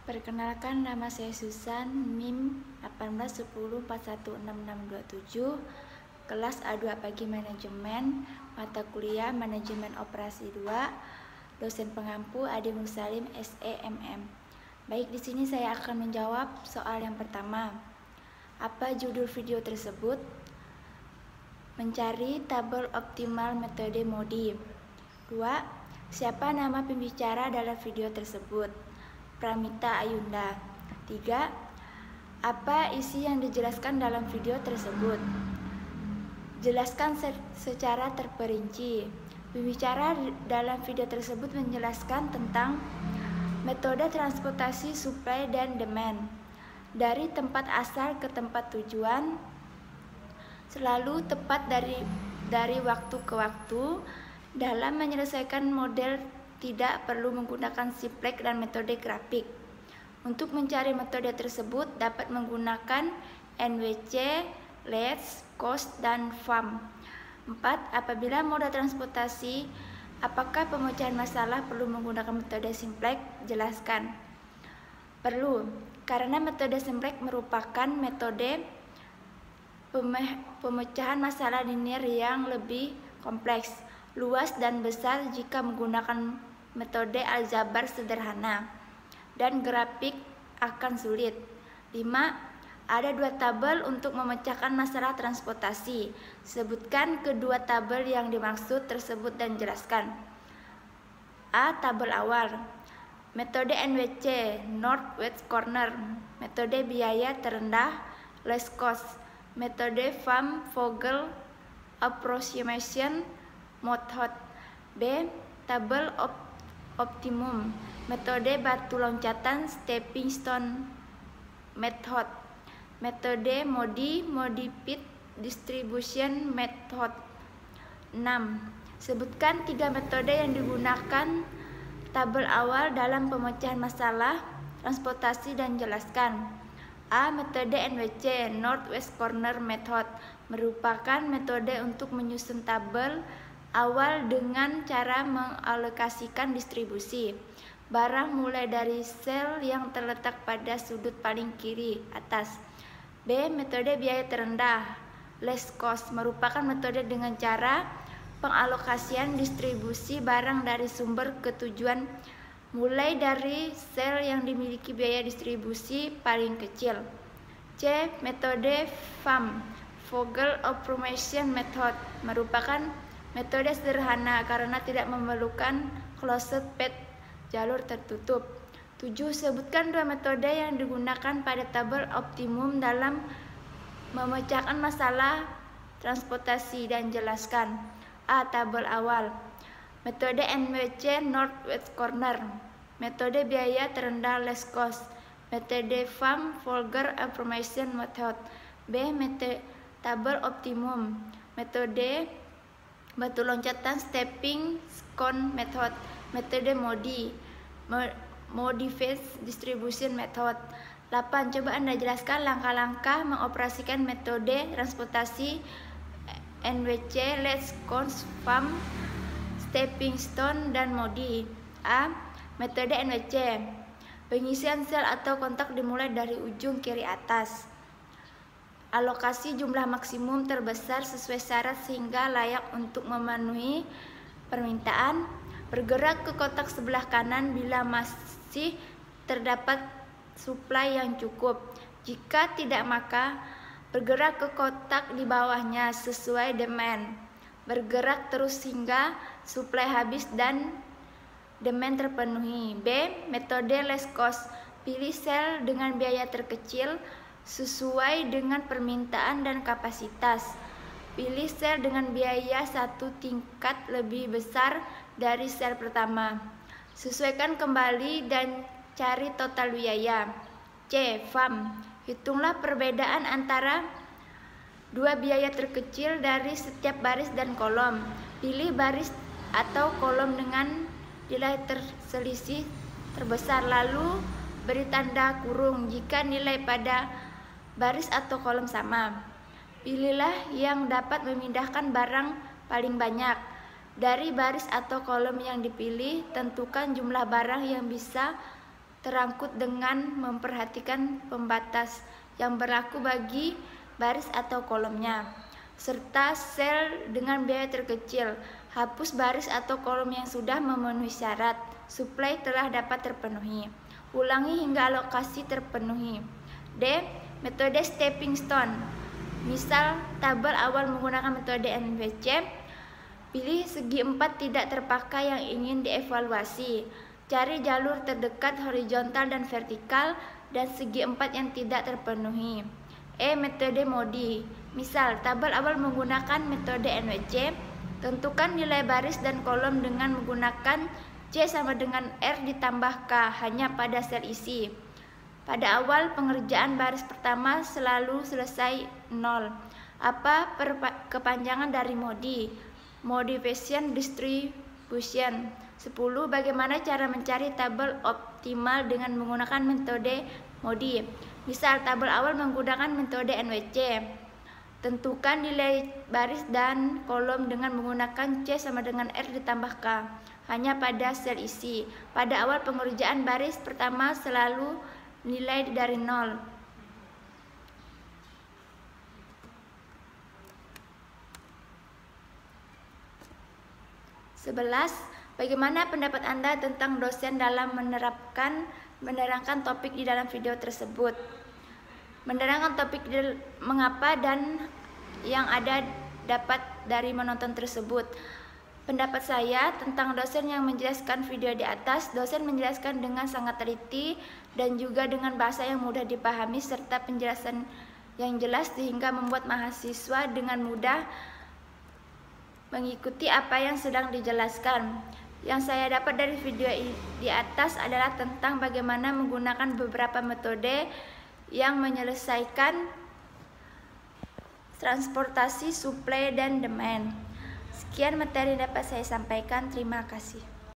Perkenalkan, nama saya Susan, NIM 1810416627, kelas A2 Pagi Manajemen, mata kuliah Manajemen Operasi 2, dosen pengampu Ade Mursalim SEMM. Baik, di sini saya akan menjawab soal yang pertama. Apa judul video tersebut? Mencari tabel optimal metode MODI. 2. Siapa nama pembicara dalam video tersebut? Pramita Ayunda. 3. Apa isi yang dijelaskan dalam video tersebut? Jelaskan secara terperinci. Pembicara dalam video tersebut menjelaskan tentang metode transportasi supply dan demand dari tempat asal ke tempat tujuan, selalu tepat dari waktu ke waktu. Dalam menyelesaikan model tidak perlu menggunakan simplex dan metode grafik. Untuk mencari metode tersebut dapat menggunakan NWC, LETS, COST, dan FAM. 4. Apabila moda transportasi, apakah pemecahan masalah perlu menggunakan metode simplex? Jelaskan. Perlu, karena metode simplex merupakan metode pemecahan masalah linear yang lebih kompleks, luas dan besar jika menggunakan metode aljabar sederhana, dan grafik akan sulit. 5. Ada 2 tabel untuk memecahkan masalah transportasi. Sebutkan kedua tabel yang dimaksud tersebut dan jelaskan. A. Tabel awal. Metode NWC, North West Corner. Metode biaya terendah, Least Cost. Metode FAM, Vogel Approximation Method. B. Tabel optimum. Metode batu loncatan, Stepping Stone Method. Metode MODI, Modified Distribution Method. 6. Sebutkan 3 metode yang digunakan tabel awal dalam pemecahan masalah transportasi dan jelaskan. A. Metode NWC, North West Corner Method, merupakan metode untuk menyusun tabel awal dengan cara mengalokasikan distribusi barang mulai dari sel yang terletak pada sudut paling kiri atas. B. Metode biaya terendah, Least Cost, merupakan metode dengan cara pengalokasian distribusi barang dari sumber ke tujuan mulai dari sel yang dimiliki biaya distribusi paling kecil. C. Metode FAM, Vogel Approximation Method, merupakan metode sederhana karena tidak memerlukan closed path, jalur tertutup. 7. Sebutkan 2 metode yang digunakan pada tabel optimum dalam memecahkan masalah transportasi dan jelaskan. A. Tabel awal. Metode NWC, North West Corner. Metode biaya terendah, Least Cost. Metode FAM, Vogel Approximation Method. B. Tabel optimum. Metode batu loncatan, Stepping Stone Method. Metode MODI, Modified Distribution Method. 8. Coba Anda jelaskan langkah-langkah mengoperasikan metode transportasi NWC, Least Cost, FAM, Stepping Stone, dan MODI. A. Metode NWC. Pengisian sel atau kontak dimulai dari ujung kiri atas. Alokasi jumlah maksimum terbesar sesuai syarat sehingga layak untuk memenuhi permintaan. Bergerak ke kotak sebelah kanan bila masih terdapat suplai yang cukup. Jika tidak, maka bergerak ke kotak di bawahnya sesuai demand. Bergerak terus hingga suplai habis dan demand terpenuhi. B. Metode Least Cost. Pilih sel dengan biaya terkecil sesuai dengan permintaan dan kapasitas. Pilih sel dengan biaya 1 tingkat lebih besar dari sel pertama. Sesuaikan kembali dan cari total biaya. C. FAM. Hitunglah perbedaan antara 2 biaya terkecil dari setiap baris dan kolom. Pilih baris atau kolom dengan nilai terselisih terbesar, lalu beri tanda kurung jika nilai pada baris atau kolom sama. Pilihlah yang dapat memindahkan barang paling banyak. Dari baris atau kolom yang dipilih, tentukan jumlah barang yang bisa terangkut dengan memperhatikan pembatas yang berlaku bagi baris atau kolomnya, serta sel dengan biaya terkecil. Hapus baris atau kolom yang sudah memenuhi syarat suplai telah dapat terpenuhi. Ulangi hingga alokasi terpenuhi. D. Metode stepping stone. Misal, tabel awal menggunakan metode NVC. Pilih segi 4 tidak terpakai yang ingin dievaluasi. Cari jalur terdekat horizontal dan vertikal dan segi 4 yang tidak terpenuhi. E. Metode MODI. Misal, tabel awal menggunakan metode NVC. Tentukan nilai baris dan kolom dengan menggunakan C sama dengan R ditambah K hanya pada sel isi. Pada awal pengerjaan baris pertama selalu selesai 0. Apa kepanjangan dari MODI? Modification Distribution. 10. Bagaimana cara mencari tabel optimal dengan menggunakan metode MODI? Misal, tabel awal menggunakan metode NVC. Tentukan nilai baris dan kolom dengan menggunakan C sama dengan R ditambah K hanya pada sel isi. Pada awal pengerjaan baris pertama selalu nilai dari 0. Bagaimana pendapat Anda tentang dosen dalam menerangkan topik di dalam video tersebut? Menerangkan topik mengapa dan yang ada dapat dari menonton tersebut. Pendapat saya tentang dosen yang menjelaskan video di atas, dosen menjelaskan dengan sangat teliti dan juga dengan bahasa yang mudah dipahami serta penjelasan yang jelas sehingga membuat mahasiswa dengan mudah mengikuti apa yang sedang dijelaskan. Yang saya dapat dari video di atas adalah tentang bagaimana menggunakan beberapa metode yang menyelesaikan transportasi, suplai, dan demand. Sekian materi yang dapat saya sampaikan. Terima kasih.